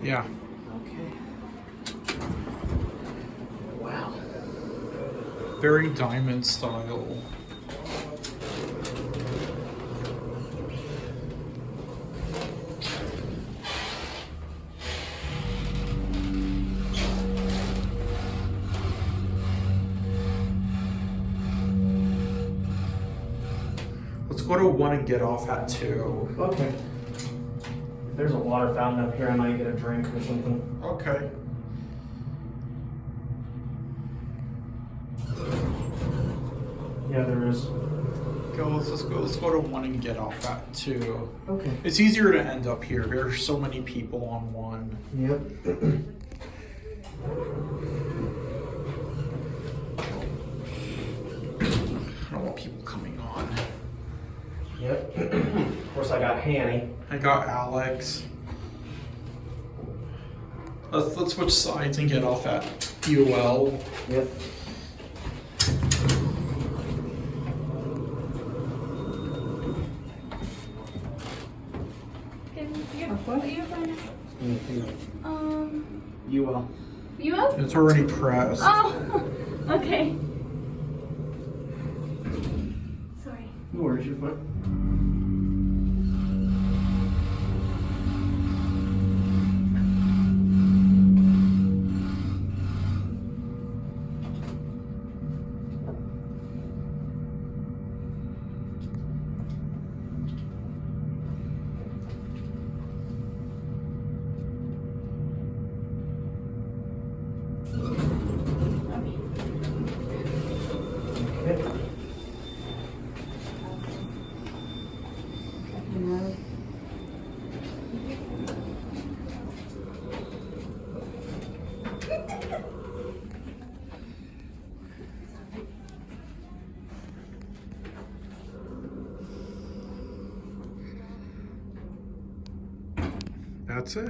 Yeah. Okay. Wow. Very diamond style. Let's go to 1 and get off at 2. Okay. If there's a water fountain up here, I might get a drink or something. Okay. Yeah, there is. Let's go to 1 and get off at 2. Okay. It's easier to end up here. There's so many people on 1. Yep. I don't want people coming on. Yep. Of course, I got Hanny. I got Alex. Let's switch sides and get off at UL. Yep. What are you going You will. You will? It's already pressed. Oh, okay. Sorry. No worries, you're fine. Okay. That's it.